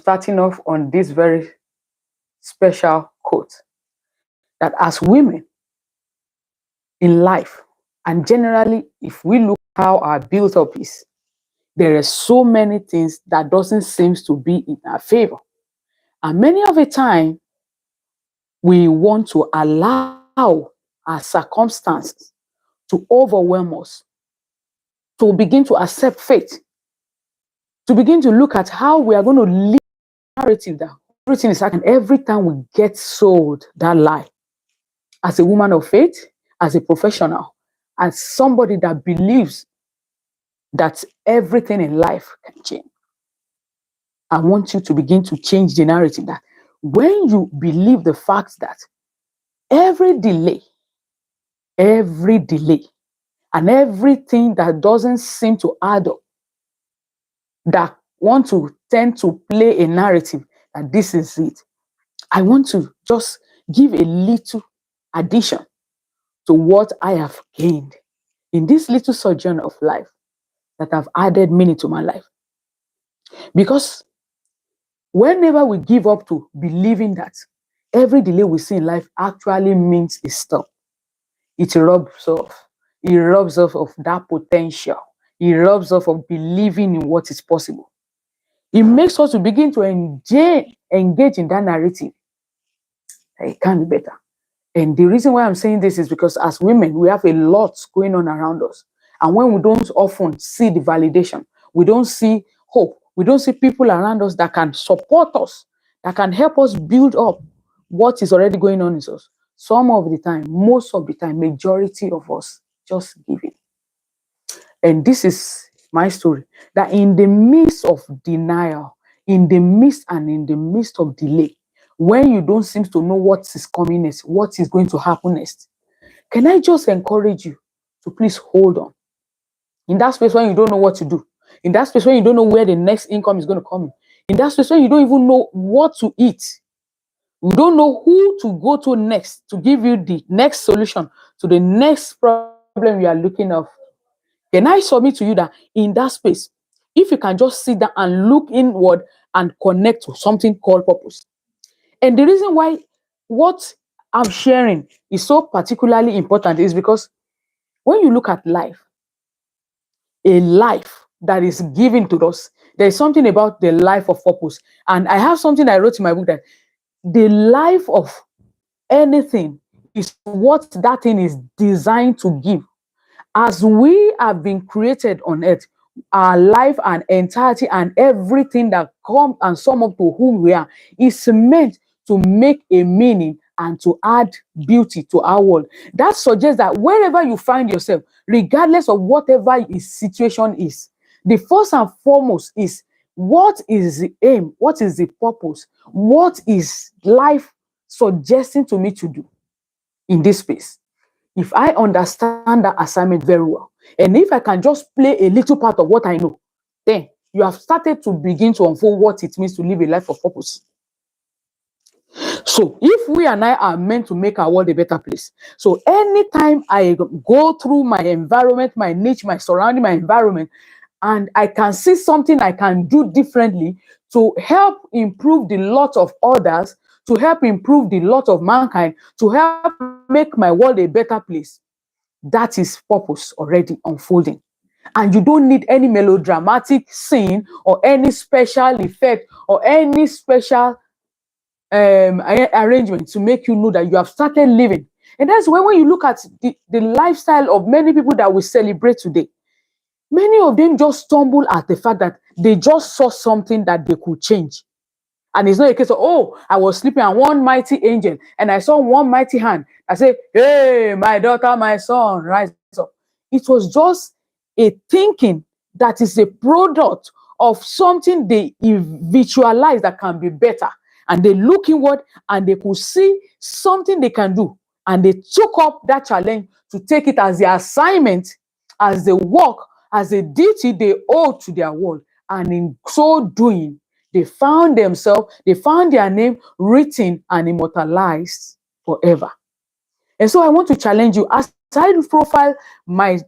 starting off on this very special quote that as women in life, and generally, if we look how our build up is, there are so many things that doesn't seem to be in our favor. And many of the time, we want to allow our circumstances to overwhelm us, to begin to accept fate, to begin to look at how we are going to live the narrative that everything is happening. Every time we get sold that lie, as a woman of faith, as a professional, as somebody that believes that everything in life can change, I want you to begin to change the narrative that when you believe the fact that every delay, and everything that doesn't seem to add up, that want to tend to play a narrative that this is it, I want to just give a little addition to what I have gained in this little sojourn of life that have added meaning to my life. Because whenever we give up to believing that every delay we see in life actually means a stop, it robs off. It robs off of that potential. It robs off of believing in what is possible. It makes us to begin to engage in that narrative. It can be better. And the reason why I'm saying this is because as women, we have a lot going on around us. And when we don't often see the validation, we don't see hope, we don't see people around us that can support us, that can help us build up what is already going on in us. Some of the time, most of the time, majority of us just give it. And this is my story, that in the midst of denial, in the midst of delay, when you don't seem to know what is coming next, what is going to happen next, can I just encourage you to please hold on? In that space when you don't know what to do, in that space when you don't know where the next income is going to come in that space when you don't even know what to eat, you don't know who to go to next to give you the next solution to the next problem you are looking at. Can I submit to you that in that space, if you can just sit down and look inward and connect to something called purpose. And the reason why what I'm sharing is so particularly important is because when you look at life, a life that is given to us, there's something about the life of purpose. And I have something I wrote in my book that the life of anything is what that thing is designed to give. As we have been created on earth, our life and entirety and everything that comes and sum up to who we are is meant to make a meaning and to add beauty to our world. That suggests that wherever you find yourself, regardless of whatever his situation is, the first and foremost is what is the aim? What is the purpose? What is life suggesting to me to do in this space? If I understand that assignment very well, and if I can just play a little part of what I know, then you have started to begin to unfold what it means to live a life of purpose. So if we and I are meant to make our world a better place, so anytime I go through my environment, my niche, my surrounding, my environment, and I can see something I can do differently to help improve the lot of others, to help improve the lot of mankind, to help make my world a better place, that is purpose already unfolding. And you don't need any melodramatic scene or any special effect or any special arrangement to make you know that you have started living. And that's when you look at the lifestyle of many people that we celebrate today, many of them just stumble at the fact that they just saw something that they could change. And it's not a case of, oh, I was sleeping and one mighty angel and I saw one mighty hand. I say, hey, my daughter, my son, rise up. It was just a thinking that is a product of something they visualize that can be better. And they look inward and they could see something they can do. And they took up that challenge to take it as their assignment, as the work, as a duty they owe to their world. And in so doing, they found themselves, they found their name written and immortalized forever. And so I want to challenge you, as I profile my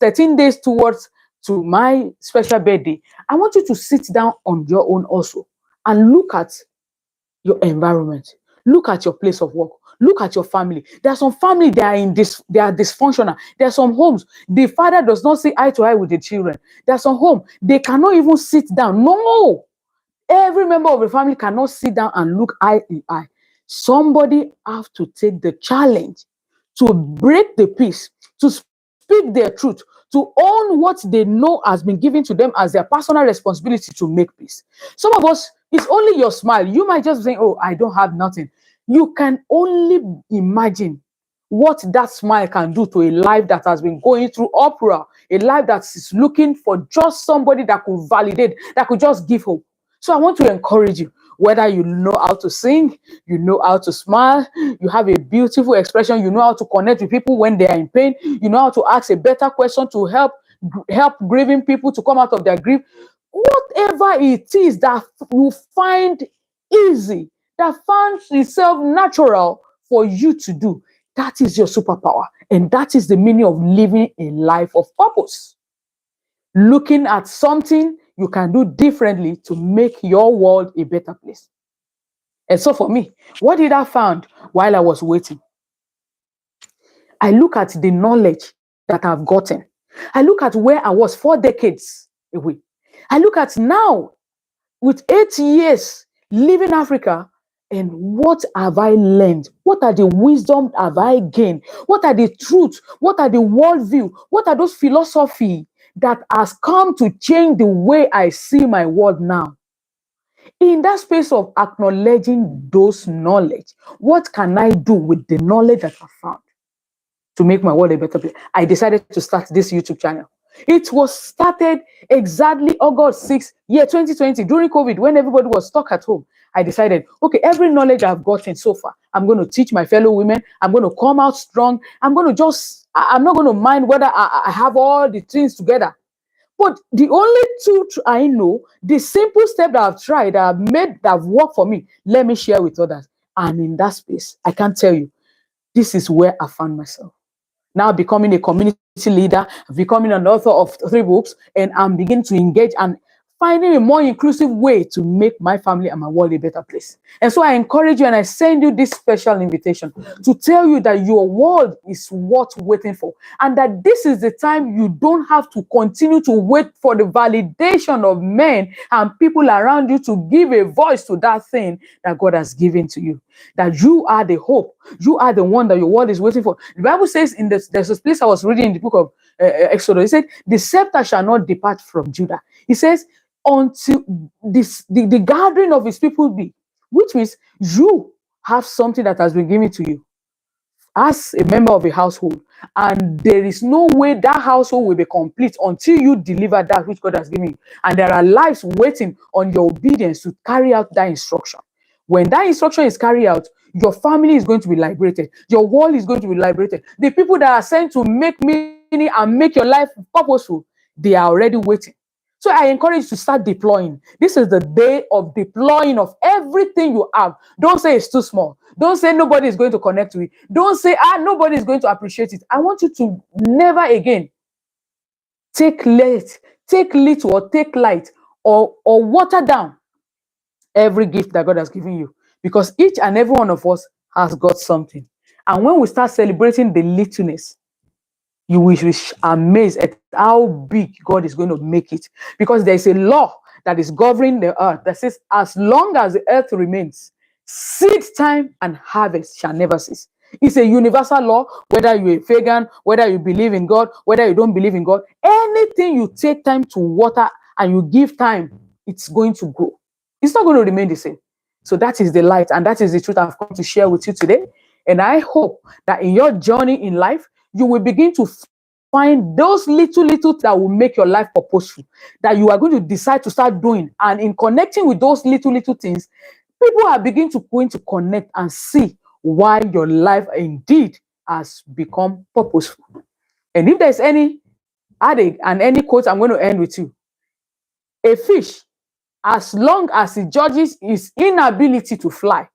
13 days towards to my special birthday, I want you to sit down on your own also and look at your environment. Look at your place of work. Look at your family. There are some family they are dysfunctional. There are some homes the father does not see eye to eye with the children. There are some home they cannot even sit down. No, every member of the family cannot sit down and look eye in eye. Somebody have to take the challenge to break the peace, to speak their truth, to own what they know has been given to them as their personal responsibility to make peace. Some of us, it's only your smile. You might just think, oh, I don't have nothing. You can only imagine what that smile can do to a life that has been going through uproar, a life that is looking for just somebody that could validate, that could just give hope. So I want to encourage you, whether you know how to sing, you know how to smile, you have a beautiful expression, you know how to connect with people when they are in pain, you know how to ask a better question to help grieving people to come out of their grief. Whatever it is that you find easy, that finds itself natural for you to do, that is your superpower. And that is the meaning of living a life of purpose. Looking at something you can do differently to make your world a better place. And so for me, what did I find while I was waiting? I look at the knowledge that I've gotten. I look at where I was 4 decades away. I look at now with 8 years leaving Africa, and what have I learned? What are the wisdom have I gained? What are the truths? What are the worldview? What are those philosophy that has come to change the way I see my world now? In that space of acknowledging those knowledge, what can I do with the knowledge that I found to make my world a better place? I decided to start this YouTube channel. It was started exactly August 6th, year 2020, during COVID, when everybody was stuck at home. I decided, okay, every knowledge I've gotten so far, I'm going to teach my fellow women. I'm going to come out strong. I'm not going to mind whether I have all the things together. But the only truth I know, the simple step that I've tried, that I've made, that have worked for me, let me share with others. And in that space, I can tell you, this is where I found myself. Now becoming a community leader, becoming an author of 3 books, and I'm beginning to engage and finding a more inclusive way to make my family and my world a better place. And so I encourage you and I send you this special invitation to tell you that your world is worth waiting for, and that this is the time you don't have to continue to wait for the validation of men and people around you to give a voice to that thing that God has given to you. That you are the hope. You are the one that your world is waiting for. The Bible says there's a place I was reading in the book of Exodus. It said, the scepter shall not depart from Judah. He says, until the gathering of his people be, which means you have something that has been given to you as a member of a household, and there is no way that household will be complete until you deliver that which God has given you. And there are lives waiting on your obedience to carry out that instruction. When that instruction is carried out, your family is going to be liberated. Your world is going to be liberated. The people that are sent to make meaning and make your life purposeful, they are already waiting. So I encourage you to start deploying. This is the day of deploying of everything you have. Don't say it's too small. Don't say nobody is going to connect to it. Don't say, nobody is going to appreciate it. I want you to never again take little or take light or water down every gift that God has given you, because each and every one of us has got something. And when we start celebrating the littleness, you will be amazed at how big God is going to make it, because there is a law that is governing the earth that says, as long as the earth remains, seed time and harvest shall never cease. It's a universal law, whether you're a pagan, whether you believe in God, whether you don't believe in God. Anything you take time to water and you give time, it's going to grow. It's not going to remain the same. So that is the light, and that is the truth I've come to share with you today. And I hope that in your journey in life, you will begin to find those little that will make your life purposeful, that you are going to decide to start doing. And in connecting with those little things, people are beginning to connect and see why your life indeed has become purposeful. And if there's any adage and any quote, I'm going to end with you. A fish, as long as it judges its inability to fly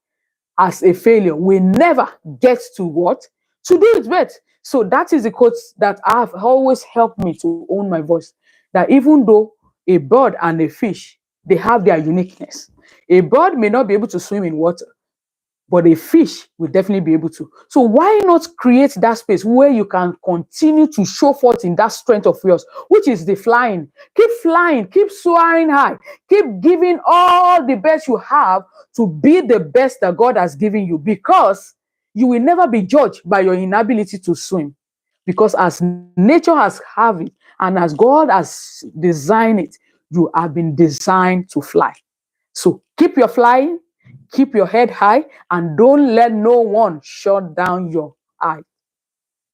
as a failure, will never get to what? To do its best. So that is the quote that have always helped me to own my voice. That even though a bird and a fish, they have their uniqueness, A bird may not be able to swim in water, but a fish will definitely be able to. So why not create that space where you can continue to show forth in that strength of yours, which is the flying. Keep flying, keep soaring high, keep giving all the best you have to be the best that God has given you, because you will never be judged by your inability to swim. Because as nature has have it, and as God has designed it, you have been designed to fly. So keep your flying, keep your head high, and don't let no one shut down your eye.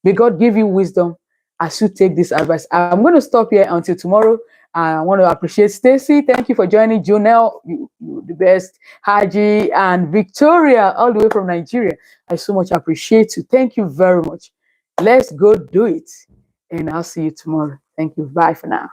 May God give you wisdom as you take this advice. I'm going to stop here until tomorrow. I want to appreciate Stacy. Thank you for joining. Jonelle, you the best. Haji and Victoria, all the way from Nigeria. I so much appreciate you. Thank you very much. Let's go do it. And I'll see you tomorrow. Thank you. Bye for now.